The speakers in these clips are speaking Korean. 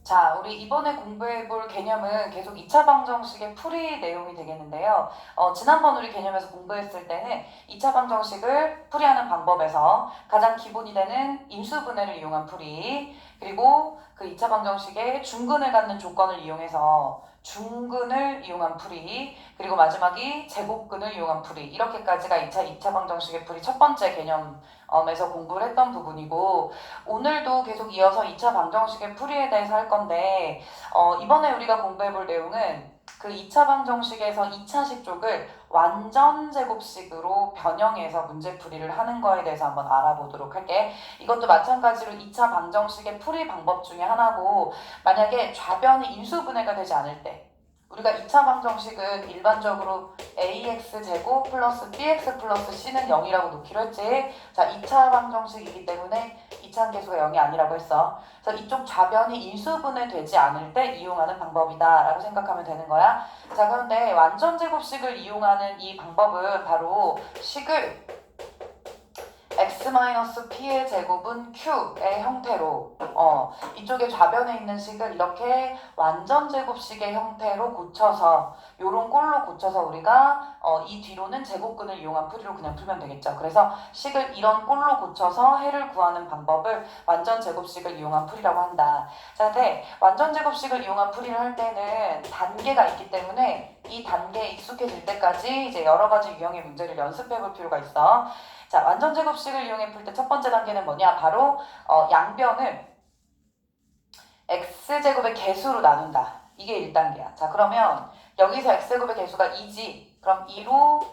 자, 우리 이번에 공부해볼 개념은 계속 2차 방정식의 풀이 내용이 되겠는데요. 지난번 우리 개념에서 공부했을 때는 2차 방정식을 풀이하는 방법에서 가장 기본이 되는 인수분해를 이용한 풀이, 그리고 그 2차 방정식의 중근을 갖는 조건을 이용해서 중근을 이용한 풀이, 그리고 마지막이 제곱근을 이용한 풀이, 이렇게까지가 2차 방정식의 풀이 첫 번째 개념에서 공부를 했던 부분이고, 오늘도 계속 이어서 2차 방정식의 풀이에 대해서 할 건데, 이번에 우리가 공부해 볼 내용은 그 2차 방정식에서 2차식 쪽을 완전 제곱식으로 변형해서 문제풀이를 하는 거에 대해서 한번 알아보도록 할게. 이것도 마찬가지로 2차 방정식의 풀이 방법 중에 하나고, 만약에 좌변이 인수분해가 되지 않을 때, 우리가 2차 방정식은 일반적으로 ax제곱 플러스 bx 플러스 c는 0이라고 놓기로 했지. 자, 2차 방정식이기 때문에 이차함계수가 0이 아니라고 했어. 그래서 이쪽 좌변이 인수분해 되지 않을 때 이용하는 방법이다 라고 생각하면 되는 거야. 자, 그런데 완전 제곱식을 이용하는 이 방법은 바로 식을 x-p의 제곱은 q의 형태로 이쪽에 좌변에 있는 식을 이렇게 완전 제곱식의 형태로 고쳐서 요런 꼴로 고쳐서 우리가 이 뒤로는 제곱근을 이용한 풀이로 그냥 풀면 되겠죠. 그래서 식을 이런 꼴로 고쳐서 해를 구하는 방법을 완전 제곱식을 이용한 풀이라고 한다. 자, 근데 완전 제곱식을 이용한 풀이를 할 때는 단계가 있기 때문에 이 단계에 익숙해질 때까지 이제 여러 가지 유형의 문제를 연습해 볼 필요가 있어. 자, 완전 제곱식을 이용해 풀 때 첫 번째 단계는 뭐냐? 바로 양변을 x제곱의 개수로 나눈다. 이게 1단계야. 자, 그러면 여기서 x제곱의 개수가 2지. 그럼 2로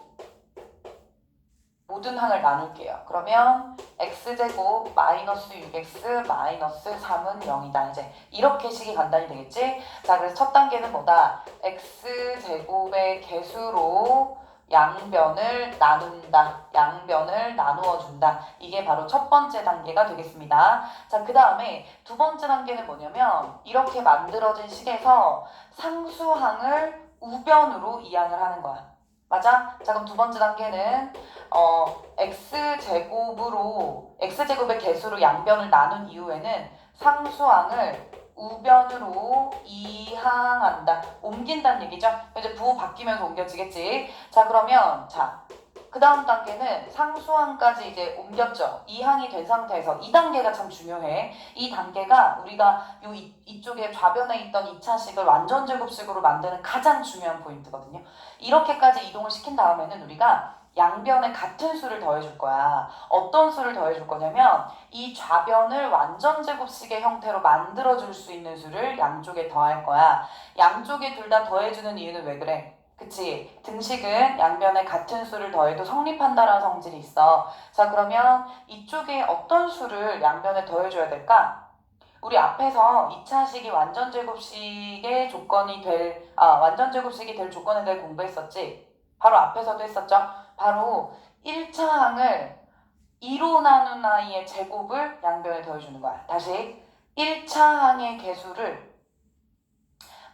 모든 항을 나눌게요. 그러면 x제곱 마이너스 6x 마이너스 3은 0이다. 이제 이렇게 식이 간단히 되겠지? 자, 그래서 첫 단계는 뭐다? x제곱의 개수로 양변을 나눈다. 양변을 나누어 준다. 이게 바로 첫 번째 단계가 되겠습니다. 자, 그 다음에 두 번째 단계는 뭐냐면 이렇게 만들어진 식에서 상수항을 우변으로 이항을 하는 거야. 맞아? 자, 그럼 두 번째 단계는 x제곱의 개수로 양변을 나눈 이후에는 상수항을 우변으로 이항한다. 옮긴다는 얘기죠. 이제 부호 바뀌면서 옮겨지겠지. 자, 그러면 그 다음 단계는 상수항까지 이제 옮겼죠. 이항이 된 상태에서 2단계가 참 중요해. 이 단계가 우리가 이쪽에 좌변에 있던 2차식을 완전 제곱식으로 만드는 가장 중요한 포인트거든요. 이렇게까지 이동을 시킨 다음에는 우리가 양변에 같은 수를 더해줄 거야. 어떤 수를 더해줄 거냐면 이 좌변을 완전 제곱식의 형태로 만들어줄 수 있는 수를 양쪽에 더할 거야. 양쪽에 둘 다 더해주는 이유는 왜 그래? 그치? 등식은 양변에 같은 수를 더해도 성립한다라는 성질이 있어. 자, 그러면 이쪽에 어떤 수를 양변에 더해줘야 될까? 우리 앞에서 2차식이 완전 제곱식의 완전 제곱식이 될 조건에 대해 공부했었지? 바로 앞에서도 했었죠? 바로 1차항을 2로 나눈 아이의 제곱을 양변에 더해주는 거야. 다시 1차항의 개수를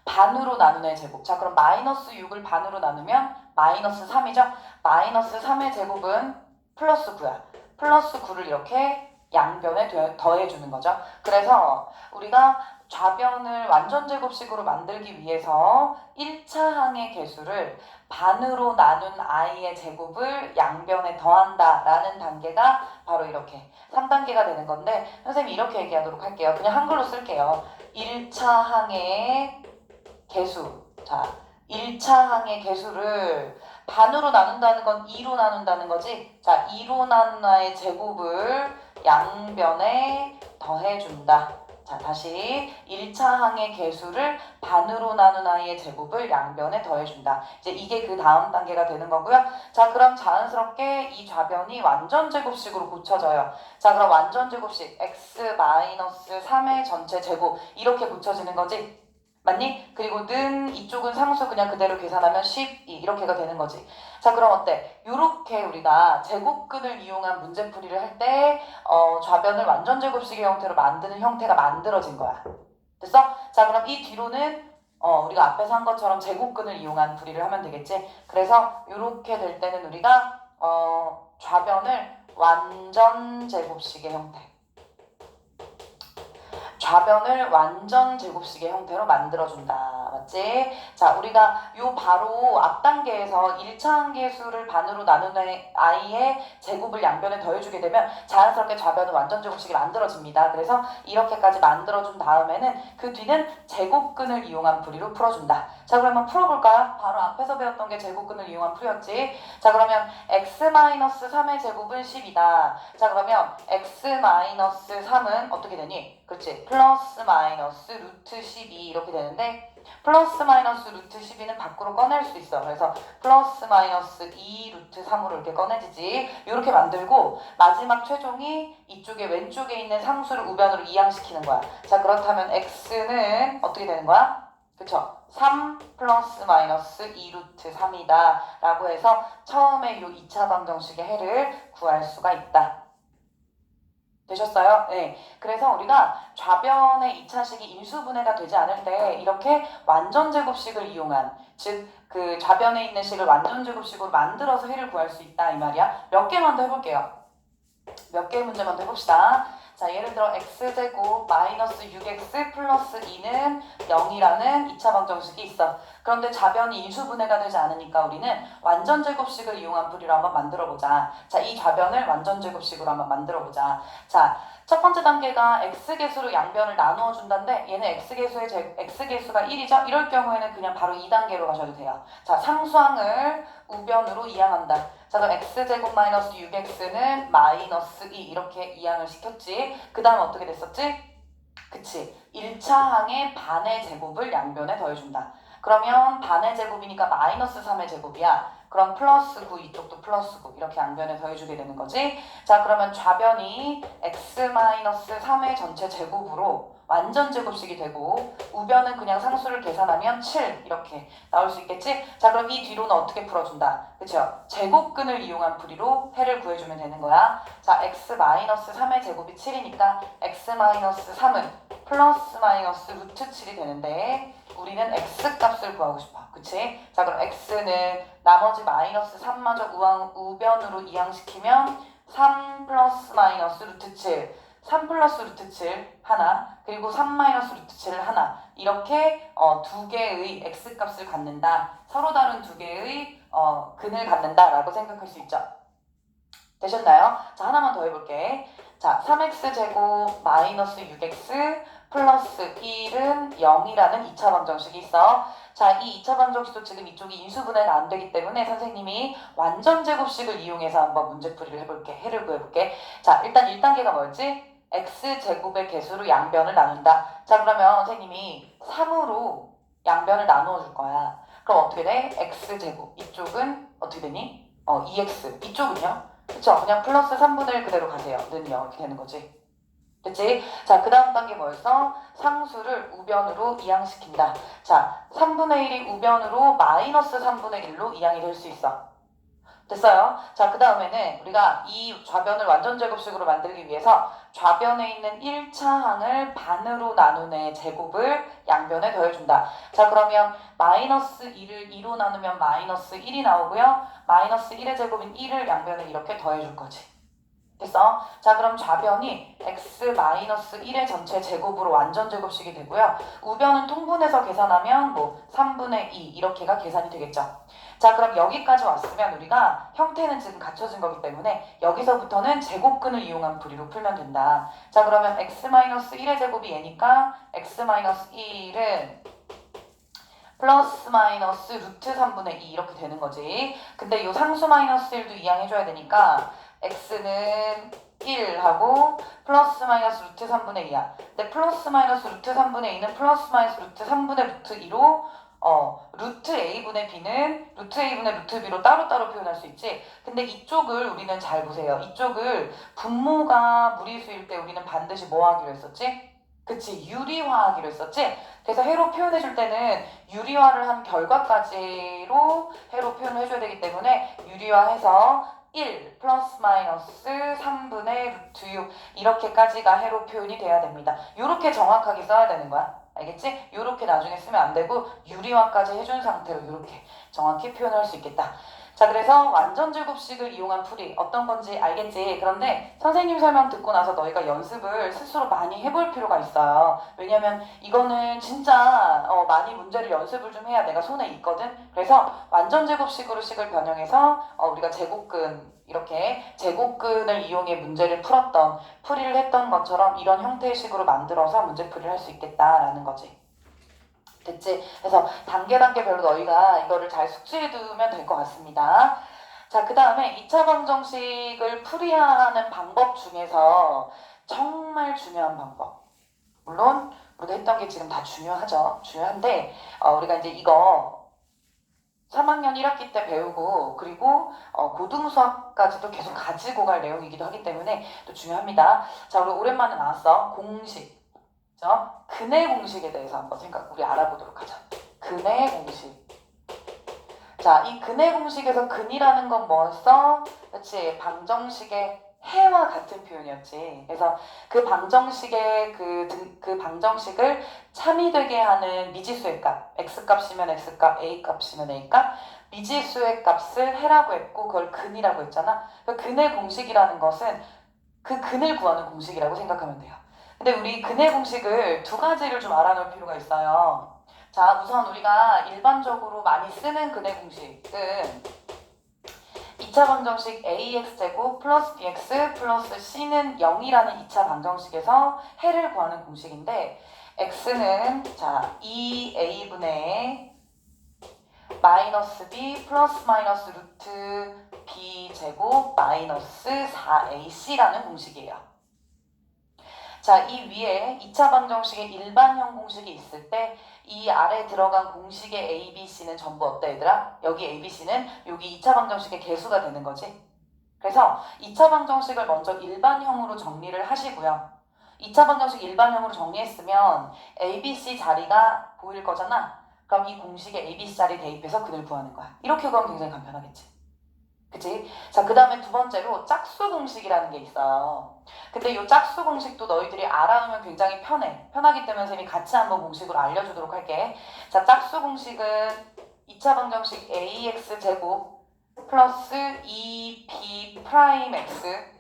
반으로 나눈 애의 제곱. 자, 그럼 마이너스 6을 반으로 나누면 마이너스 3이죠? 마이너스 3의 제곱은 플러스 9야. 플러스 9를 이렇게 양변에 더해주는 거죠. 그래서 우리가 좌변을 완전 제곱식으로 만들기 위해서 1차항의 개수를 반으로 나눈 i의 제곱을 양변에 더한다 라는 단계가 바로 이렇게 3단계가 되는 건데, 선생님이 이렇게 얘기하도록 할게요. 그냥 한글로 쓸게요. 1차항의 개수. 자, 1차항의 개수를 반으로 나눈다는 건 2로 나눈다는 거지. 자, 2로 나눈 아의 제곱을 양변에 더해준다. 자, 다시 1차항의 개수를 반으로 나눈 아이의 제곱을 양변에 더해준다. 이제 이게 그 다음 단계가 되는 거고요. 자, 그럼 자연스럽게 이 좌변이 완전 제곱식으로 고쳐져요. 자, 그럼 완전 제곱식 x-3의 전체 제곱 이렇게 고쳐지는 거지. 맞니? 그리고 는 이쪽은 상수 그냥 그대로 계산하면 12 이렇게가 되는 거지. 자, 그럼 어때? 요렇게 우리가 제곱근을 이용한 문제풀이를 할 때 좌변을 완전 제곱식의 형태로 만드는 형태가 만들어진 거야. 됐어? 자, 그럼 이 뒤로는 우리가 앞에서 한 것처럼 제곱근을 이용한 풀이를 하면 되겠지. 그래서 요렇게 될 때는 우리가 좌변을 완전 제곱식의 형태, 좌변을 완전 제곱식의 형태로 만들어준다. 맞지? 자, 우리가 요 바로 앞 단계에서 1차 항계수를 반으로 나누는 i의 제곱을 양변에 더해주게 되면 자연스럽게 좌변은 완전 제곱식이 만들어집니다. 그래서 이렇게까지 만들어준 다음에는 그 뒤는 제곱근을 이용한 풀이로 풀어준다. 자, 그러면 풀어볼까요? 바로 앞에서 배웠던 게 제곱근을 이용한 풀이였지. 자, 그러면 x-3의 제곱은 10이다. 자, 그러면 x-3은 어떻게 되니? 그렇지. 플러스 마이너스 루트 12 이렇게 되는데 플러스 마이너스 루트 12는 밖으로 꺼낼 수 있어. 그래서 플러스 마이너스 2 루트 3으로 이렇게 꺼내지지. 이렇게 만들고 마지막 최종이 이쪽에 왼쪽에 있는 상수를 우변으로 이항시키는 거야. 자, 그렇다면 x는 어떻게 되는 거야? 그쵸? 3 플러스 마이너스 2 루트 3이다 라고 해서 처음에 이 2차 방정식의 해를 구할 수가 있다. 되셨어요? 네. 그래서 우리가 좌변의 2차식이 인수분해가 되지 않을 때 이렇게 완전제곱식을 이용한, 즉 그 좌변에 있는 식을 완전제곱식으로 만들어서 해를 구할 수 있다 이 말이야. 몇 개만 더 해볼게요. 몇 개의 문제만 더 해봅시다. 자, 예를 들어 x제곱 마이너스 6x 플러스 2는 0이라는 2차 방정식이 있어. 그런데 좌변이 인수분해가 되지 않으니까 우리는 완전제곱식을 이용한 풀이로 한번 만들어보자. 자, 이 좌변을 완전제곱식으로 한번 만들어보자. 자, 첫 번째 단계가 x계수로 양변을 나누어 준다는데 얘는 x계수가 1이죠? 이럴 경우에는 그냥 바로 2단계로 가셔도 돼요. 자, 상수항을 우변으로 이항한다. 자, 그럼 x제곱 마이너스 6x는 마이너스 2 이렇게 이항을 시켰지. 그 다음 어떻게 됐었지? 그치. 1차 항의 반의 제곱을 양변에 더해준다. 그러면 반의 제곱이니까 마이너스 3의 제곱이야. 그럼 플러스 9 이쪽도 플러스 9 이렇게 양변에 더해주게 되는 거지. 자, 그러면 좌변이 x-3의 전체 제곱으로 완전 제곱식이 되고 우변은 그냥 상수를 계산하면 7 이렇게 나올 수 있겠지? 자, 그럼 이 뒤로는 어떻게 풀어준다? 그쵸? 제곱근을 이용한 풀이로 해를 구해주면 되는 거야. 자, x-3의 제곱이 7이니까 x-3은 플러스 마이너스 루트 7이 되는데 우리는 x값을 구하고 싶어. 그치? 자, 그럼 x는 나머지 마이너스 3마저 우변으로 이항시키면 3 플러스 마이너스 루트 7 3 플러스 루트 7 하나 그리고 3 마이너스 루트 7 하나 이렇게 두 개의 x값을 갖는다. 서로 다른 두 개의 근을 갖는다 라고 생각할 수 있죠. 되셨나요? 자, 하나만 더 해볼게. 자, 3x제곱 마이너스 6x 플러스 1은 0이라는 2차 방정식이 있어. 자, 이 2차 방정식도 지금 이쪽이 인수분해가 안 되기 때문에 선생님이 완전제곱식을 이용해서 한번 문제풀이를 해볼게. 해를 구해볼게. 자, 일단 1단계가 뭐였지? x제곱의 개수로 양변을 나눈다. 자, 그러면 선생님이 3으로 양변을 나누어 줄 거야. 그럼 어떻게 돼? x제곱. 이쪽은 어떻게 되니? 2x. 이쪽은요? 그쵸? 그냥 플러스 3분의 1 그대로 가세요. 는 0 이렇게 되는 거지. 그치? 자, 그 다음 단계 뭐였어? 상수를 우변으로 이항시킨다. 자, 3분의 1이 우변으로 마이너스 3분의 1로 이항이 될 수 있어. 됐어요? 자, 그 다음에는 우리가 이 좌변을 완전제곱식으로 만들기 위해서 좌변에 있는 1차 항을 반으로 나누는 제곱을 양변에 더해준다. 자, 그러면 마이너스 2를 2로 나누면 마이너스 1이 나오고요. 마이너스 1의 제곱인 1을 양변에 이렇게 더해줄 거지. 됐어? 자, 그럼 좌변이 x-1의 전체 제곱으로 완전 제곱식이 되고요. 우변은 통분해서 계산하면 뭐 3분의 2 이렇게가 계산이 되겠죠. 자, 그럼 여기까지 왔으면 우리가 형태는 지금 갖춰진 거기 때문에 여기서부터는 제곱근을 이용한 풀이로 풀면 된다. 자, 그러면 x-1의 제곱이 얘니까 x-1은 플러스 마이너스 루트 3분의 2 이렇게 되는 거지. 근데 이 상수 마이너스 1도 이항해줘야 되니까 x는 1하고 플러스 마이너스 루트 3분의 2야. 근데 플러스 마이너스 루트 3분의 2는 플러스 마이너스 루트 3분의 루트 2로 루트 a분의 b는 루트 a분의 루트 b로 따로따로 표현할 수 있지. 근데 이쪽을 우리는 잘 보세요. 이쪽을 분모가 무리수일 때 우리는 반드시 뭐 하기로 했었지? 그치, 유리화하기로 했었지? 그래서 해로 표현해줄 때는 유리화를 한 결과까지로 해로 표현을 해줘야 되기 때문에 유리화해서 1 플러스 마이너스 3분의 루트 6 이렇게까지가 해로 표현이 돼야 됩니다. 이렇게 정확하게 써야 되는 거야. 알겠지? 요렇게 나중에 쓰면 안 되고 유리화까지 해준 상태로 요렇게 정확히 표현할 수 있겠다. 자, 그래서 완전 제곱식을 이용한 풀이 어떤 건지 알겠지? 그런데 선생님 설명 듣고 나서 너희가 연습을 스스로 많이 해볼 필요가 있어요. 왜냐면 이거는 진짜 많이 문제를 연습을 좀 해야 내가 손에 있거든. 그래서 완전 제곱식으로 식을 변형해서 우리가 제곱근 이렇게 제곱근을 이용해 문제를 풀었던 풀이를 했던 것처럼 이런 형태의 식으로 만들어서 문제풀이를 할 수 있겠다라는 거지. 됐지? 그래서 단계별로 너희가 이거를 잘 숙지해두면 될 것 같습니다. 자, 그 다음에 2차 방정식을 풀이하는 방법 중에서 정말 중요한 방법. 물론 우리가 했던 게 지금 다 중요하죠. 중요한데 우리가 이제 이거 3학년 1학기 때 배우고 그리고 고등 수학까지도 계속 가지고 갈 내용이기도 하기 때문에 또 중요합니다. 자, 우리 오랜만에 나왔어. 공식. 근의 공식에 대해서 한번 우리 알아보도록 하자. 근의 공식. 자, 이 근의 공식에서 근이라는 건 뭐였어? 그렇지, 방정식의 해와 같은 표현이었지. 그래서 그 방정식의 그 방정식을 참이 되게 하는 미지수의 값, x값이면 x값, a값이면 a값, 미지수의 값을 해라고 했고 그걸 근이라고 했잖아. 그 근의 공식이라는 것은 그 근을 구하는 공식이라고 생각하면 돼요. 근데 우리 근의 공식을 두 가지를 좀 알아놓을 필요가 있어요. 자, 우선 우리가 일반적으로 많이 쓰는 근의 공식은 2차 방정식 ax제곱 플러스 bx 플러스 c는 0이라는 2차 방정식에서 해를 구하는 공식인데 x는 자 2a분의 마이너스 b 플러스 마이너스 루트 b 제곱 마이너스 4ac라는 공식이에요. 자, 이 위에 2차 방정식의 일반형 공식이 있을 때 이 아래 들어간 공식의 A, B, C는 전부 어때 얘들아? 여기 A, B, C는 여기 2차 방정식의 개수가 되는 거지. 그래서 2차 방정식을 먼저 일반형으로 정리를 하시고요. 2차 방정식 일반형으로 정리했으면 A, B, C 자리가 보일 거잖아. 그럼 이 공식에 A, B, C 자리 대입해서 근을 구하는 거야. 이렇게 구하면 굉장히 간편하겠지. 그치? 자, 그 다음에 두 번째로 짝수 공식이라는 게 있어요. 근데 이 짝수 공식도 너희들이 알아놓으면 굉장히 편해. 편하기 때문에 선생님이 같이 한번 공식으로 알려주도록 할게. 자, 짝수 공식은 2차 방정식 ax제곱 플러스 2b 프라임 x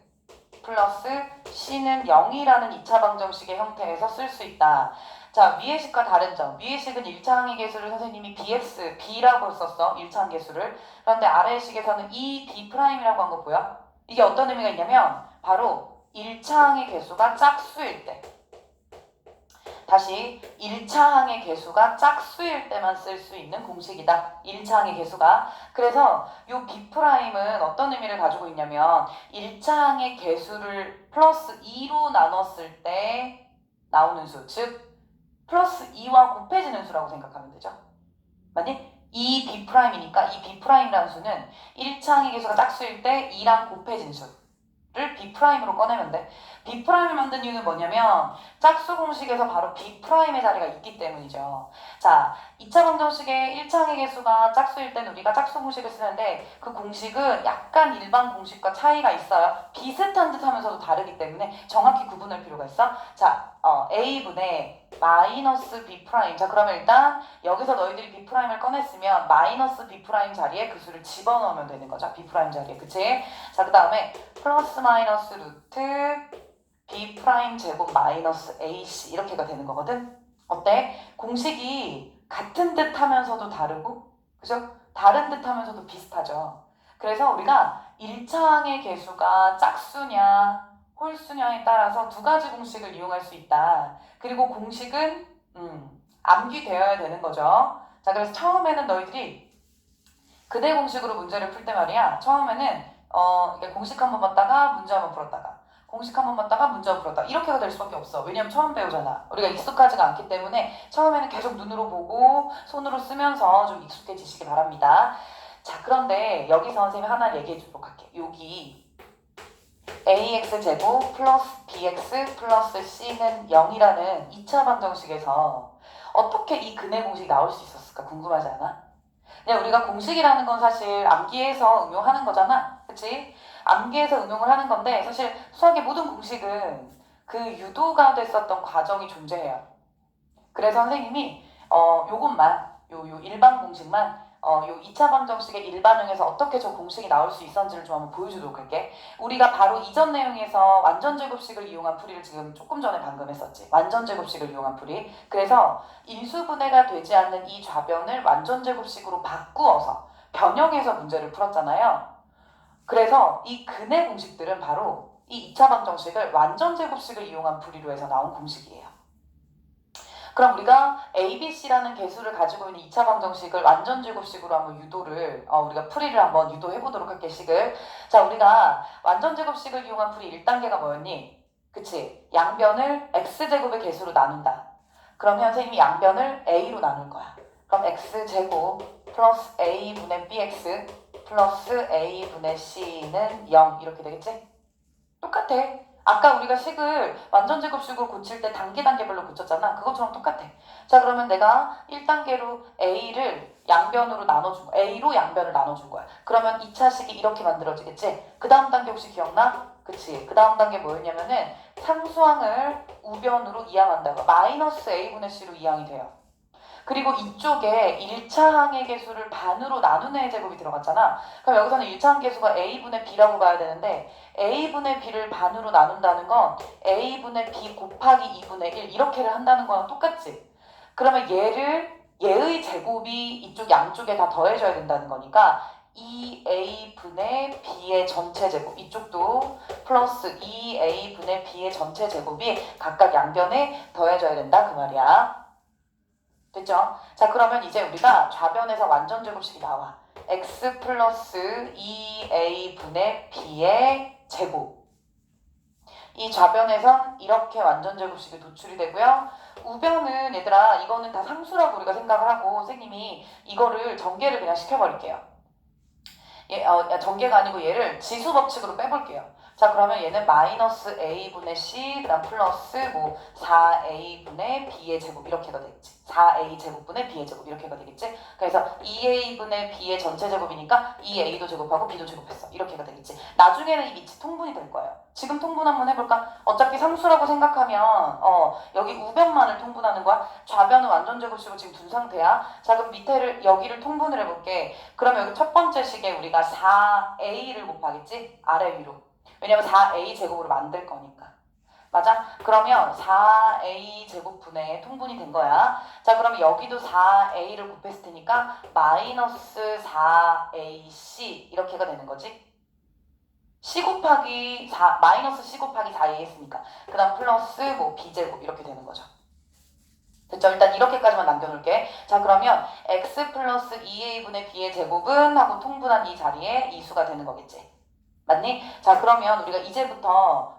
플러스 c는 0이라는 2차 방정식의 형태에서 쓸 수 있다. 자, 위의 식과 다른 점. 위의 식은 1차 항의 개수를 선생님이 b라고 썼어. 1차 항 개수를. 그런데 아래의 식에서는 b'이라고 한 거 보여? 이게 어떤 의미가 있냐면 바로 1차 항의 개수가 짝수일 때. 다시 1차 항의 개수가 짝수일 때만 쓸 수 있는 공식이다. 1차 항의 개수가. 그래서 이 B'은 어떤 의미를 가지고 있냐면 1차 항의 개수를 플러스 2로 나눴을 때 나오는 수. 즉 플러스 2와 곱해지는 수라고 생각하면 되죠. 맞니? 이 B'이니까 이 B'이라는 수는 1차 항의 개수가 짝수일 때 2랑 곱해진 수를 B'으로 꺼내면 돼. B'을 만든 이유는 뭐냐면 짝수 공식에서 바로 B'의 자리가 있기 때문이죠. 자, 2차 방정식의 1차 항의 개수가 짝수일 때는 우리가 짝수 공식을 쓰는데 그 공식은 약간 일반 공식과 차이가 있어요. 비슷한 듯 하면서도 다르기 때문에 정확히 구분할 필요가 있어. 자, A분의 마이너스 B'. 자, 그러면 일단 여기서 너희들이 B'을 꺼냈으면 마이너스 B' 자리에 그 수를 집어넣으면 되는 거죠. B' 자리에. 그치? 자, 그 다음에 플러스 마이너스 루트 B' 제곱 마이너스 AC 이렇게가 되는 거거든. 어때? 공식이 같은 듯 하면서도 다르고 그죠? 다른 듯 하면서도 비슷하죠. 그래서 우리가 1차 항의 개수가 짝수냐 홀수냐에 따라서 두 가지 공식을 이용할 수 있다. 그리고 공식은 암기되어야 되는 거죠. 자, 그래서 처음에는 너희들이 근의 공식으로 문제를 풀 때 말이야. 처음에는 이게 공식 한번 봤다가 문제 한번 풀었다가 공식 한번 봤다가 문제 한번 풀었다가 이렇게가 될 수밖에 없어. 왜냐면 처음 배우잖아. 우리가 익숙하지가 않기 때문에 처음에는 계속 눈으로 보고 손으로 쓰면서 좀 익숙해지시기 바랍니다. 자, 그런데 여기서 선생님이 하나 얘기해 주도록 할게. 여기 ax제곱 플러스 bx 플러스 c는 0이라는 2차 방정식에서 어떻게 이 근의 공식이 나올 수 있었을까 궁금하지 않아? 그냥 우리가 공식이라는 건 사실 암기해서 응용하는 거잖아. 그치? 암기해서 응용을 하는 건데 사실 수학의 모든 공식은 그 유도가 됐었던 과정이 존재해요. 그래서 선생님이 요것만 요 일반 공식만 요 2차 방정식의 일반형에서 어떻게 저 공식이 나올 수 있었는지를 좀 한번 보여주도록 할게. 우리가 바로 이전 내용에서 완전제곱식을 이용한 풀이를 지금 조금 전에 방금 했었지. 완전제곱식을 이용한 풀이. 그래서 인수분해가 되지 않는 이 좌변을 완전제곱식으로 바꾸어서 변형해서 문제를 풀었잖아요. 그래서 이 근의 공식들은 바로 이 2차 방정식을 완전제곱식을 이용한 풀이로 해서 나온 공식이에요. 그럼 우리가 ABC라는 개수를 가지고 있는 2차 방정식을 완전제곱식으로 한번 유도를 우리가 풀이를 한번 유도해보도록 할게, 식을. 자, 우리가 완전제곱식을 이용한 풀이 1단계가 뭐였니? 그치? 양변을 x제곱의 개수로 나눈다. 그러면 선생님이 양변을 a로 나눌 거야. 그럼 x제곱 플러스 a분의 bx 플러스 a분의 c는 0 이렇게 되겠지? 똑같아. 아까 우리가 식을 완전제곱식으로 고칠 때 단계별로 고쳤잖아. 그것처럼 똑같아. 자, 그러면 내가 1단계로 A를 양변으로 나눠준 거야. A로 양변을 나눠준 거야. 그러면 2차 식이 이렇게 만들어지겠지? 그 다음 단계 혹시 기억나? 그치. 그 다음 단계 뭐였냐면은 상수항을 우변으로 이항한다고. 마이너스 A분의 C로 이항이 돼요. 그리고 이쪽에 1차 항의 개수를 반으로 나누는 의 제곱이 들어갔잖아. 그럼 여기서는 1차 항 개수가 A분의 B라고 봐야 되는데 A분의 B를 반으로 나눈다는 건 A분의 B 곱하기 2분의 1 이렇게를 한다는 거랑 똑같지? 그러면 얘의 제곱이 이쪽 양쪽에 다 더해져야 된다는 거니까 2A분의 B의 전체 제곱 이쪽도 플러스 2A분의 B의 전체 제곱이 각각 양변에 더해져야 된다 그 말이야. 됐죠? 자, 그러면 이제 우리가 좌변에서 완전제곱식이 나와. x 플러스 2a분의 b의 제곱. 이 좌변에선 이렇게 완전제곱식이 도출이 되고요. 우변은 얘들아 이거는 다 상수라고 우리가 생각을 하고 선생님이 이거를 전개를 그냥 시켜버릴게요. 전개가 아니고 얘를 지수 법칙으로 빼볼게요. 자, 그러면 얘는 마이너스 a분의 c 그다음 플러스 뭐 4a분의 b의 제곱 이렇게가 되겠지. 4a 제곱분의 b의 제곱 이렇게가 되겠지. 그래서 2a분의 b의 전체 제곱이니까 2a도 제곱하고 b도 제곱했어. 이렇게가 되겠지. 나중에는 이 밑이 통분이 될 거예요. 지금 통분 한번 해볼까? 어차피 상수라고 생각하면 여기 우변만을 통분하는 거야. 좌변은 완전 제곱식으로 지금 둔 상태야. 자, 그럼 밑에를 여기를 통분을 해볼게. 그러면 여기 첫 번째 식에 우리가 4a를 곱하겠지? 아래 위로. 왜냐면 4a 제곱으로 만들 거니까. 맞아? 그러면 4a 제곱분의 통분이 된 거야. 자, 그러면 여기도 4a를 곱했을 테니까 마이너스 4ac 이렇게가 되는 거지. c 곱하기 4, 마이너스 c 곱하기 4a 했으니까. 그 다음 플러스 뭐 b제곱 이렇게 되는 거죠. 됐죠? 일단 이렇게까지만 남겨놓을게. 자, 그러면 x 플러스 2a분의 b의 제곱은 하고 통분한 이 자리에 이 수가 되는 거겠지. 맞니? 자, 그러면 우리가 이제부터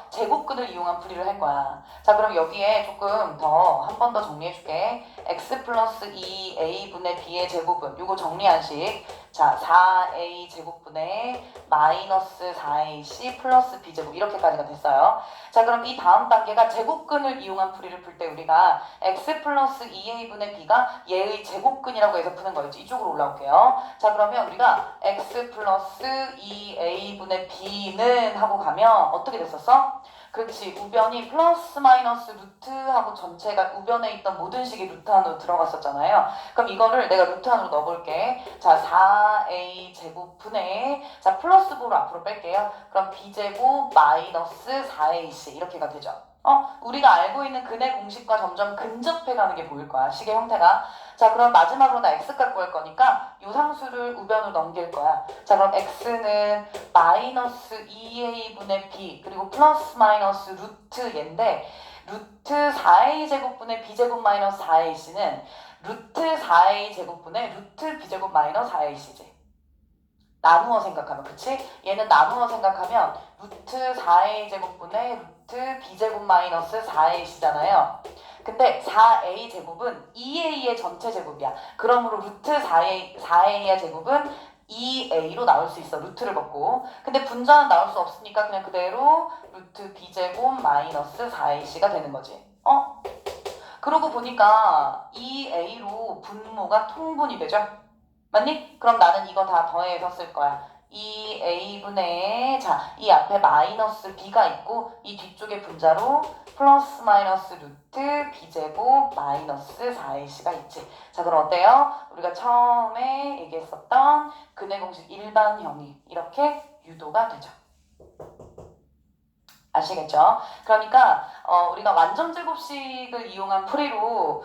제곱근을 이용한 풀이를 할 거야. 자, 그럼 여기에 조금 더 한 번 더 정리해줄게. x 플러스 2a분의 b의 제곱은 요거 정리한 식. 자, 4a 제곱분의 마이너스 4ac 플러스 b제곱 이렇게까지가 됐어요. 자, 그럼 이 다음 단계가 제곱근을 이용한 풀이를 풀 때 우리가 x 플러스 2a분의 b가 얘의 제곱근이라고 해서 푸는 거였지. 이쪽으로 올라올게요. 자, 그러면 우리가 x 플러스 2a분의 b는 하고 가면 어떻게 됐었어? 그렇지. 우변이 플러스 마이너스 루트하고 전체가 우변에 있던 모든 식이 루트 안으로 들어갔었잖아요. 그럼 이거를 내가 루트 안으로 넣어볼게. 자, 4a 제곱분의 자 플러스 5로 앞으로 뺄게요. 그럼 b제곱 마이너스 4ac 이렇게가 되죠. 우리가 알고 있는 근의 공식과 점점 근접해가는 게 보일 거야. 식의 형태가. 자, 그럼 마지막으로 나 x값 구할 거니까 요 상수를 우변으로 넘길 거야. 자, 그럼 x는 마이너스 2a분의 b 그리고 플러스 마이너스 루트 얘인데 루트 4a 제곱분의 b제곱 마이너스 4ac는 루트 4a 제곱분의 루트 b제곱 마이너스 4ac지. 나누어 생각하면, 그치? 얘는 나누어 생각하면 루트 4a 제곱분의 루트 b제곱 마이너스 4ac잖아요. 근데 4a 제곱은 2a의 전체 제곱이야. 그러므로 루트 4a의 제곱은 2a로 나올 수 있어. 루트를 벗고. 근데 분자는 나올 수 없으니까 그냥 그대로 루트 b제곱 마이너스 4ac가 되는 거지. 그러고 보니까 2a로 분모가 통분이 되죠? 맞니? 그럼 나는 이거 다 더해서 쓸 거야. 2a분의 자, 이 앞에 마이너스 b가 있고 이 뒤쪽에 분자로 플러스 마이너스 루트 b제곱 마이너스 4ac가 있지. 자, 그럼 어때요? 우리가 처음에 얘기했었던 근해 공식 일반형이 이렇게 유도가 되죠. 아시겠죠? 그러니까 우리가 완전 제곱식을 이용한 풀이로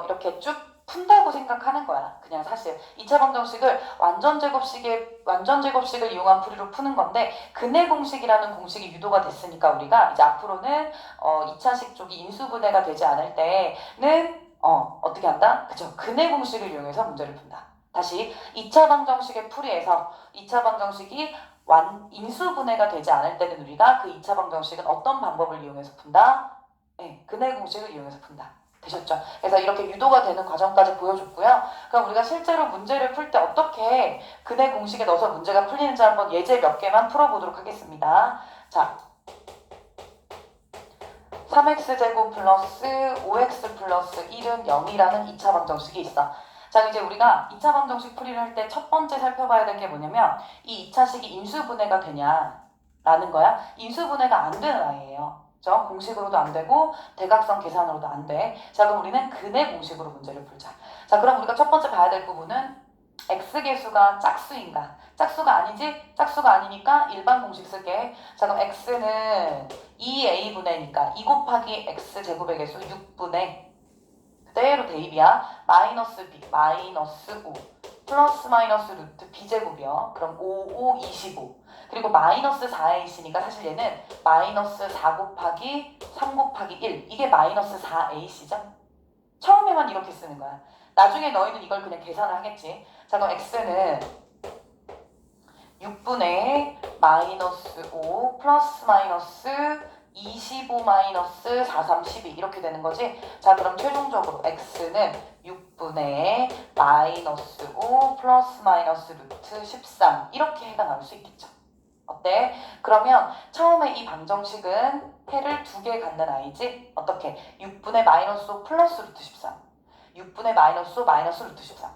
이렇게 쭉 푼다고 생각하는 거야. 그냥 사실 2차 방정식을 완전 제곱식을 이용한 풀이로 푸는 건데 근해 공식이라는 공식이 유도가 됐으니까 우리가 이제 앞으로는 2차식 쪽이 인수분해가 되지 않을 때는 어떻게 한다? 그죠? 근해 공식을 이용해서 문제를 푼다. 다시 2차 방정식의 풀이에서 2차 방정식이 인수분해가 되지 않을 때는 우리가 그 2차 방정식은 어떤 방법을 이용해서 푼다? 네, 근해 공식을 이용해서 푼다. 되셨죠? 그래서 이렇게 유도가 되는 과정까지 보여줬고요. 그럼 우리가 실제로 문제를 풀 때 어떻게 근해 공식에 넣어서 문제가 풀리는지 한번 예제 몇 개만 풀어보도록 하겠습니다. 자, 3x제곱 플러스 5x 플러스 1은 0이라는 2차 방정식이 있어. 자, 이제 우리가 2차 방정식 풀이를 할 때 첫 번째 살펴봐야 될 게 뭐냐면 이 2차식이 인수분해가 되냐라는 거야. 인수분해가 안 되는 아이예요. 그죠? 공식으로도 안 되고 대각선 계산으로도 안 돼. 자, 그럼 우리는 근해 공식으로 문제를 풀자. 자, 그럼 우리가 첫 번째 봐야 될 부분은 x계수가 짝수인가? 짝수가 아니지? 짝수가 아니니까 일반 공식 쓸게. 자, 그럼 x는 2a분의니까 2 곱하기 x제곱의 개수 6분의 그대로 대입이야. 마이너스 b, 마이너스 5 플러스 마이너스 루트 b제곱이요. 그럼 5, 5, 25 그리고 마이너스 4ac니까 사실 얘는 마이너스 4 곱하기 3 곱하기 1 이게 마이너스 4ac죠? 처음에만 이렇게 쓰는 거야. 나중에 너희는 이걸 그냥 계산을 하겠지. 자, 그럼 x는 6분의 마이너스 5 플러스 마이너스 25 마이너스 4, 3, 12 이렇게 되는 거지. 자, 그럼 최종적으로 x는 6분의 마이너스 5 플러스 마이너스 루트 13 이렇게 해가 나올 수 있겠죠. 어때? 그러면 처음에 이 방정식은 해를 2개 갖는 아이지? 어떻게? 6분의 마이너스 5 플러스 루트 13 6분의 마이너스 5 마이너스 루트 13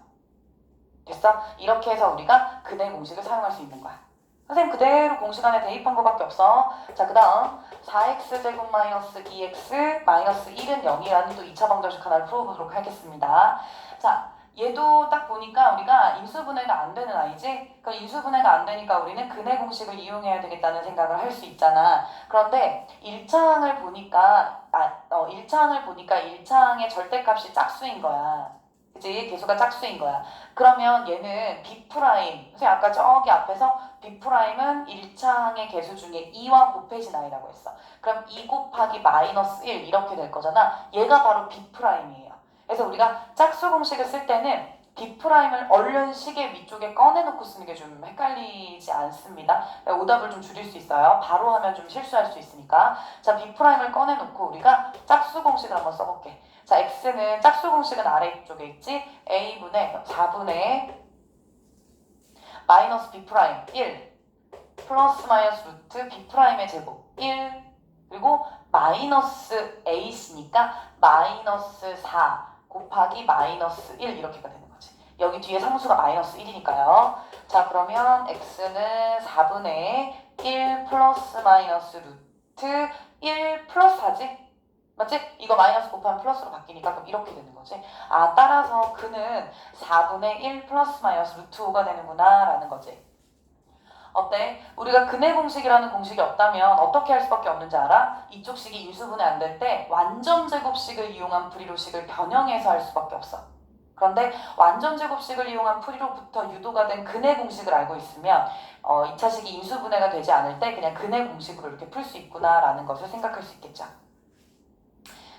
됐어? 이렇게 해서 우리가 근해 공식을 사용할 수 있는 거야. 선생님 그대로 공식 안에 대입한 거밖에 없어. 자, 그 다음 4x제곱 마이너스 2x 마이너스 1은 0이라는 또 2차 방정식 하나를 풀어보도록 하겠습니다. 자, 얘도 딱 보니까 우리가 인수분해가 안 되는 아이지? 그럼 인수분해가 안 되니까 우리는 근해 공식을 이용해야 되겠다는 생각을 할 수 있잖아. 그런데 1차항을 보니까 1차항의 절대값이 짝수인 거야. 그치? 계수가 짝수인 거야. 그러면 얘는 B', 선생님 아까 저기 앞에서 B'은 1차항의 계수 중에 2와 곱해진 아이라고 했어. 그럼 2 곱하기 마이너스 1 이렇게 될 거잖아. 얘가 바로 B'이에요. 그래서 우리가 짝수 공식을 쓸 때는 B'을 얼른 시계 위쪽에 꺼내놓고 쓰는 게 좀 헷갈리지 않습니다. 오답을 좀 줄일 수 있어요. 바로 하면 좀 실수할 수 있으니까. 자, B'을 꺼내놓고 우리가 짝수 공식을 한번 써볼게. 자, x는 짝수 공식은 아래쪽에 있지? a분의 4분의 마이너스 b' 1 플러스 마이너스 루트 b'의 제곱 1 그리고 마이너스 ac니까 마이너스 4 곱하기 마이너스 1 이렇게가 되는 거지. 여기 뒤에 상수가 마이너스 1이니까요. 자, 그러면 x는 4분의 1 플러스 마이너스 루트 1 플러스 4지? 맞지? 이거 마이너스 곱하면 플러스로 바뀌니까 그럼 이렇게 되는 거지. 아, 따라서 그는 4분의 1 플러스 마이너스 루트 5가 되는구나 라는 거지. 어때? 우리가 근해 공식이라는 공식이 없다면 어떻게 할 수밖에 없는지 알아? 이쪽 식이 인수분해 안 될 때 완전 제곱식을 이용한 불이로식을 변형해서 할 수밖에 없어. 그런데 완전 제곱식을 이용한 풀이로부터 유도가 된 근해 공식을 알고 있으면 2차식이 인수분해가 되지 않을 때 그냥 근해 공식으로 이렇게 풀 수 있구나라는 것을 생각할 수 있겠죠.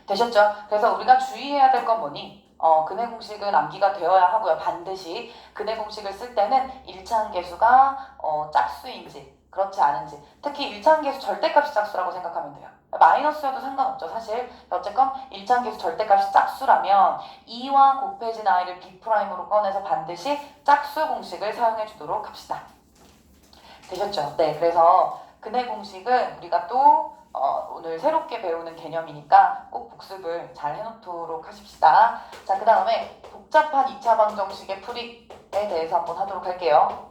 되셨죠? 그래서 우리가 주의해야 될 건 뭐니? 근해 공식은 암기가 되어야 하고요. 반드시 근해 공식을 쓸 때는 1차항 계수가 짝수인지 그렇지 않은지 특히 1차항 계수 절대값이 짝수라고 생각하면 돼요. 마이너스여도 상관없죠. 사실 어쨌건 1차항 계수 절대값이 짝수라면 2와 곱해진 아이를 B'으로 꺼내서 반드시 짝수 공식을 사용해 주도록 합시다. 되셨죠? 네, 그래서 근해 공식은 우리가 또 오늘 새롭게 배우는 개념이니까 꼭 복습을 잘 해놓도록 하십시다. 자, 그 다음에 복잡한 2차 방정식의 풀이에 대해서 한번 하도록 할게요.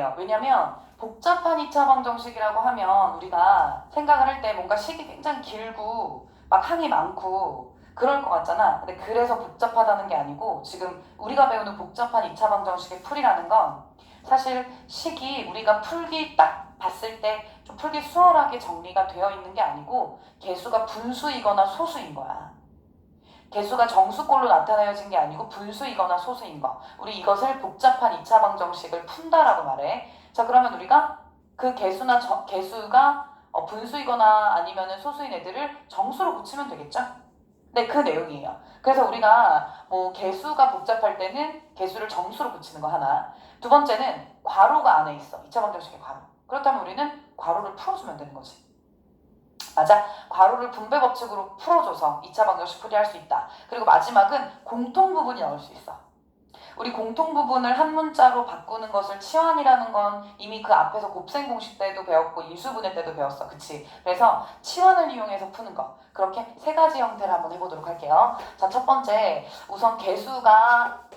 아니에요. 왜냐면 복잡한 2차 방정식이라고 하면 우리가 생각을 할 때 뭔가 식이 굉장히 길고 막 항이 많고 그럴 것 같잖아. 근데 그래서 복잡하다는 게 아니고 지금 우리가 배우는 복잡한 2차 방정식의 풀이라는 건 사실 식이 우리가 풀기 딱 봤을 때 좀 풀기 수월하게 정리가 되어 있는 게 아니고 개수가 분수이거나 소수인 거야. 개수가 정수꼴로 나타내어진 게 아니고 분수이거나 소수인 거. 우리 이것을 복잡한 2차 방정식을 푼다라고 말해. 자, 그러면 우리가 그 개수가 분수이거나 아니면 소수인 애들을 정수로 고치면 되겠죠? 네, 그 내용이에요. 그래서 우리가 뭐 개수가 복잡할 때는 개수를 정수로 고치는 거 하나. 두 번째는 괄호가 안에 있어. 2차 방정식의 괄호. 그렇다면 우리는 괄호를 풀어주면 되는 거지. 맞아? 괄호를 분배 법칙으로 풀어줘서 2차 방정식 풀이할 수 있다. 그리고 마지막은 공통 부분이 나올 수 있어. 우리 공통 부분을 한 문자로 바꾸는 것을 치환이라는 건 이미 그 앞에서 곱셈 공식 때도 배웠고 인수분해 때도 배웠어. 그치? 그래서 치환을 이용해서 푸는 거. 그렇게 세 가지 형태를 한번 해보도록 할게요. 자, 첫 번째. 우선 개수가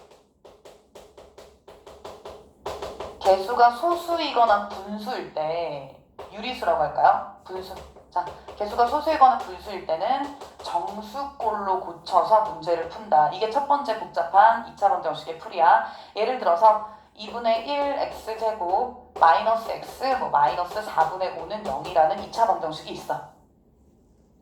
소수이거나 분수일 때 유리수라고 할까요? 분수. 자, 개수가 소수이거나 분수일 때는 정수꼴로 고쳐서 문제를 푼다. 이게 첫 번째 복잡한 2차 방정식의 풀이야. 예를 들어서 2분의 1 x제곱 마이너스 x 마이너스 4분의 5는 0이라는 2차 방정식이 있어.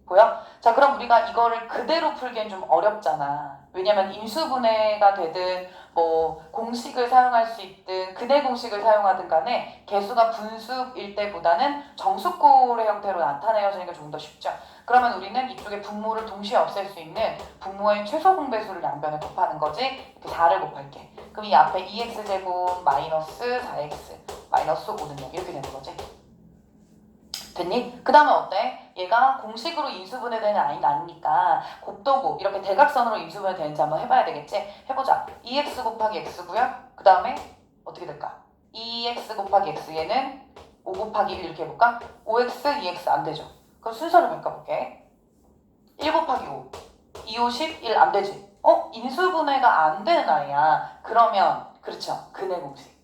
보여? 자, 그럼 우리가 이거를 그대로 풀기엔 좀 어렵잖아. 왜냐면 인수분해가 되든 뭐 공식을 사용할 수 있든 근해 공식을 사용하든 간에 개수가 분수일 때보다는 정수꼴의 형태로 나타내어지는 게 조금 더 쉽죠. 그러면 우리는 이쪽에 분모를 동시에 없앨 수 있는 분모의 최소 공배수를 양변에 곱하는 거지. 이렇게 4를 곱할게. 그럼 이 앞에 2x제곱 마이너스 4x 마이너스 5는 0 이렇게 되는 거지. 됐니? 그 다음에 어때? 얘가 공식으로 인수분해되는 아니니까 곱도고 이렇게 대각선으로 인수분해되는지 한번 해봐야 되겠지? 해보자. 2x 곱하기 x고요. 그 다음에 어떻게 될까? 2x 곱하기 x 얘는 5 곱하기 1 이렇게 해볼까? 5x, 2x 안 되죠? 그럼 순서를 바꿔볼게. 1 곱하기 5 2, 5, 10, 1 안 되지? 인수분해가 안 되는 아이야. 그러면 그렇죠. 근해 공식.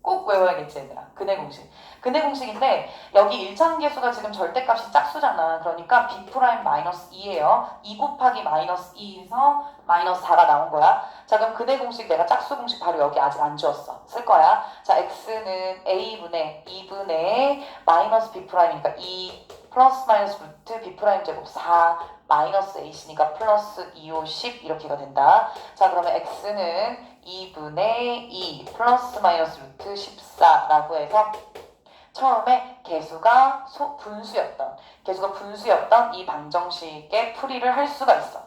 꼭 외워야겠지 얘들아. 근해 공식. 근해 공식인데 여기 1차함계수가 지금 절대값이 짝수잖아. 그러니까 b' 마이너스 2예요. 2 곱하기 마이너스 2에서 마이너스 4가 나온 거야. 자, 그럼 근해 공식 내가 짝수 공식 바로 여기 아직 안 지웠어. 쓸 거야. 자, x는 a분의 2분의 마이너스 b'이니까 2 플러스 마이너스 루트 b' 제곱 4 마이너스 a시니까 플러스 2, 5, 10 이렇게가 된다. 자, 그러면 x는 2분의 2 플러스 마이너스 루트 14라고 해서 처음에 개수가 분수였던 이 방정식의 풀이를 할 수가 있어.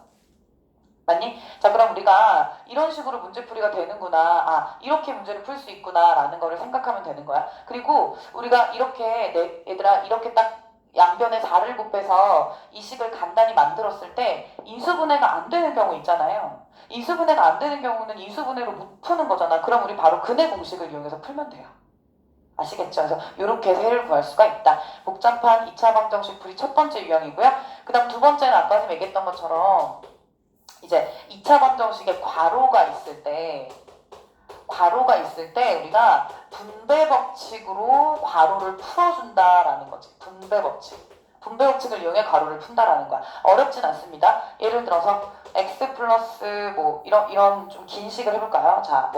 맞니? 자, 그럼 우리가 이런 식으로 문제풀이가 되는구나. 이렇게 문제를 풀 수 있구나 라는 거를 생각하면 되는 거야. 그리고 우리가 이렇게 얘들아 이렇게 딱 양변에 4를 곱해서 이 식을 간단히 만들었을 때 인수분해가 안 되는 경우 있잖아요. 인수분해가 안 되는 경우는 인수분해로 못 푸는 거잖아. 그럼 우리 바로 근해 공식을 이용해서 풀면 돼요. 아시겠죠? 그래서 이렇게 해서 해를 구할 수가 있다. 복잡한 2차 방정식 풀이 첫 번째 유형이고요. 그 다음 두 번째는 아까 선생님 얘기했던 것처럼 이제 2차 방정식에 괄호가 있을 때 우리가 분배 법칙으로 괄호를 풀어준다라는 거지. 분배 법칙을 이용해 괄호를 푼다라는 거야. 어렵진 않습니다. 예를 들어서 x 플러스 이런 좀 긴 식을 해볼까요? 자,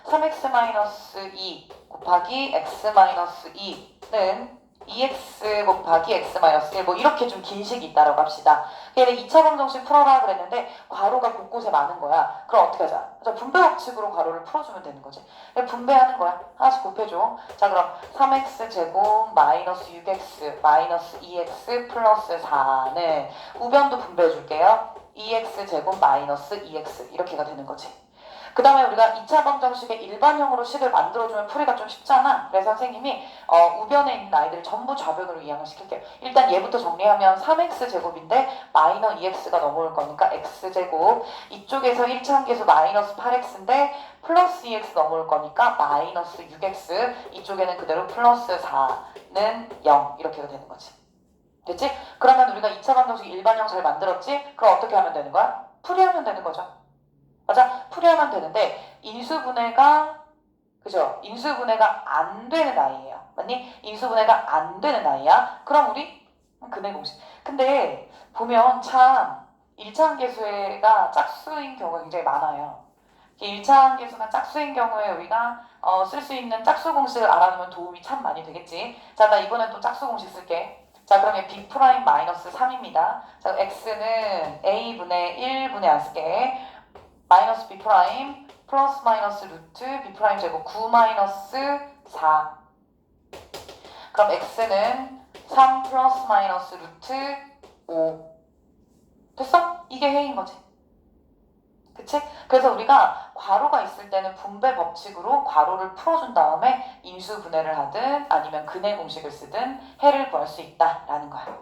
3x 2 곱하기 x 2는 2x 곱하기 x 1 이렇게 좀 긴 식이 있다라고 합시다. 얘는 2차 방정식 풀어라 그랬는데 괄호가 곳곳에 많은 거야. 그럼 어떻게 하자? 분배 법칙으로 괄호를 풀어주면 되는 거지. 분배하는 거야. 하나씩 곱해줘. 자, 그럼 3x 제곱 마이너스 6x 마이너스 2x 플러스 4는 우변도 분배해줄게요. 2x 제곱 마이너스 2x 이렇게가 되는 거지. 그 다음에 우리가 2차 방정식의 일반형으로 식을 만들어주면 풀이가 좀 쉽잖아. 그래서 선생님이 우변에 있는 아이들 전부 좌변으로 이항을 시킬게요. 일단 얘부터 정리하면 3x제곱인데 마이너 2x가 넘어올 거니까 x제곱, 이쪽에서 1차 함계수 마이너스 8x인데 플러스 2x 넘어올 거니까 마이너스 6x, 이쪽에는 그대로 플러스 4는 0 이렇게가 되는 거지. 됐지? 그러면 우리가 2차 방정식 일반형 잘 만들었지? 그럼 어떻게 하면 되는 거야? 풀이하면 되는 거죠. 맞아? 풀이하면 되는데 인수분해가 그죠? 인수분해가 안 되는 아이예요. 맞니? 인수분해가 안 되는 아이야. 그럼 우리 근해 공식. 근데 보면 참 1차항계수가 짝수인 경우가 굉장히 많아요. 1차항계수가 짝수인 경우에 우리가 쓸 수 있는 짝수 공식을 알아두면 도움이 참 많이 되겠지. 자, 나 이번엔 또 짝수 공식 쓸게. 자, 그러면 B'-3입니다. 자, X는 A분의 1분의 안 쓸게. 마이너스 B' 플러스 마이너스 루트 B' 제곱 9 마이너스 4. 그럼 X는 3 플러스 마이너스 루트 5. 됐어? 이게 해인 거지. 그치? 그래서 우리가 괄호가 있을 때는 분배 법칙으로 괄호를 풀어준 다음에 인수분해를 하든 아니면 근해 공식을 쓰든 해를 구할 수 있다라는 거야.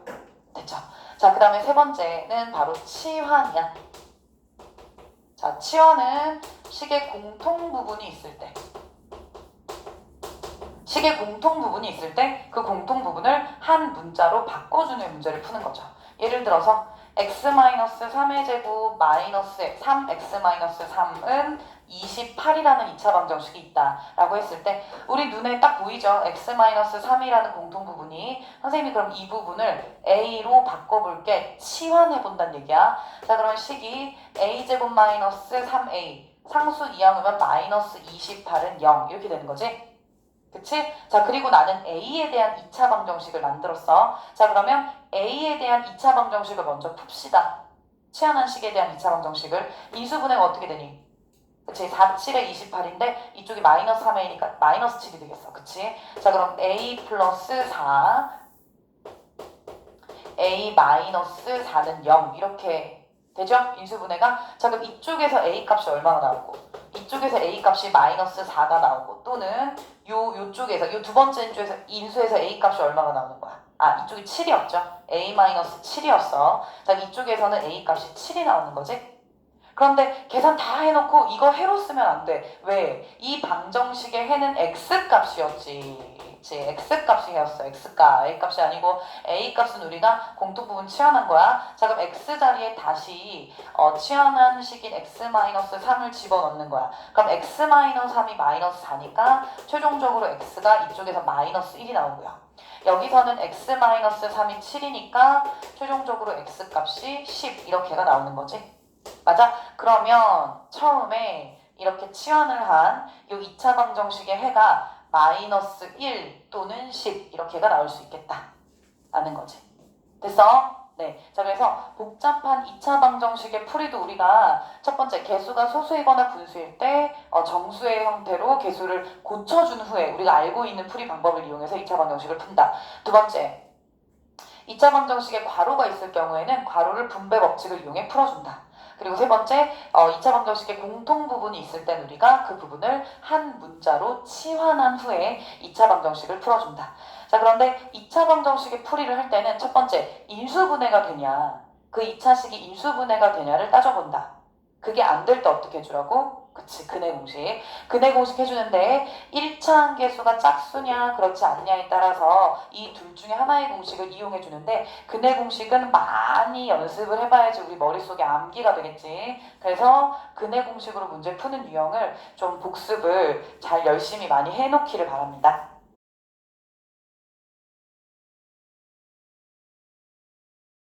됐죠? 자, 그 다음에 세 번째는 바로 치환이야. 자, 치환은 식의 공통 부분이 있을 때. 식의 공통 부분이 있을 때 그 공통 부분을 한 문자로 바꿔주는 문제를 푸는 거죠. 예를 들어서 x-3의 제곱 마이너스 3x-3은 28이라는 2차 방정식이 있다 라고 했을 때 우리 눈에 딱 보이죠? x-3이라는 공통 부분이. 선생님이 그럼 이 부분을 a로 바꿔볼게. 치환해 본다는 얘기야. 자, 그러면 식이 a제곱 마이너스 3a 상수 이항이면 마이너스 28은 0 이렇게 되는 거지. 그치? 자, 그리고 나는 A에 대한 2차 방정식을 만들었어. 자, 그러면 A에 대한 2차 방정식을 먼저 풉시다. 치환한 식에 대한 2차 방정식을. 인수분해가 어떻게 되니? 그치? 4, 7에 28인데 이쪽이 마이너스 3A니까 마이너스 7이 되겠어. 그치? 자, 그럼 A 플러스 4 A 마이너스 4는 0 이렇게 되죠? 인수분해가. 자, 그럼 이쪽에서 A 값이 얼마나 나오고 이쪽에서 A 값이 마이너스 4가 나오고 또는 요쪽에서 요 두 번째 인수에서 A 값이 얼마가 나오는 거야? 아, 이쪽이 7이었죠? A 마이너스 7이었어. 자, 이쪽에서는 A 값이 7이 나오는 거지? 그런데 계산 다 해놓고 이거 해로 쓰면 안 돼. 왜? 이 방정식의 해는 X값이었지. 그치? X값이 해였어. X값. A값이 아니고 A값은 우리가 공통부분 치환한 거야. 자, 그럼 X자리에 다시 치환한 식인 X-3을 집어넣는 거야. 그럼 X-3이 마이너스 4니까 최종적으로 X가 이쪽에서 마이너스 1이 나오고요. 여기서는 X-3이 7이니까 최종적으로 X값이 10 이렇게가 나오는 거지. 맞아? 그러면 처음에 이렇게 치환을 한 이 2차 방정식의 해가 마이너스 1 또는 10 이렇게가 나올 수 있겠다 라는 거지. 됐어? 네. 자, 그래서 복잡한 2차 방정식의 풀이도 우리가 첫 번째 개수가 소수이거나 분수일 때 정수의 형태로 개수를 고쳐준 후에 우리가 알고 있는 풀이 방법을 이용해서 2차 방정식을 푼다. 두 번째, 2차 방정식에 괄호가 있을 경우에는 괄호를 분배 법칙을 이용해 풀어준다. 그리고 세 번째, 2차 방정식의 공통 부분이 있을 땐 우리가 그 부분을 한 문자로 치환한 후에 2차 방정식을 풀어준다. 자, 그런데 2차 방정식의 풀이를 할 때는 첫 번째, 인수분해가 되냐, 그 2차식이 인수분해가 되냐를 따져본다. 그게 안 될 때 어떻게 해주라고? 그치, 근해 공식. 근해 공식 해주는데 1차 항계수가 짝수냐 그렇지 않냐에 따라서 이 둘 중에 하나의 공식을 이용해 주는데 근해 공식은 많이 연습을 해봐야지 우리 머릿속에 암기가 되겠지. 그래서 근해 공식으로 문제 푸는 유형을 좀 복습을 잘 열심히 많이 해놓기를 바랍니다.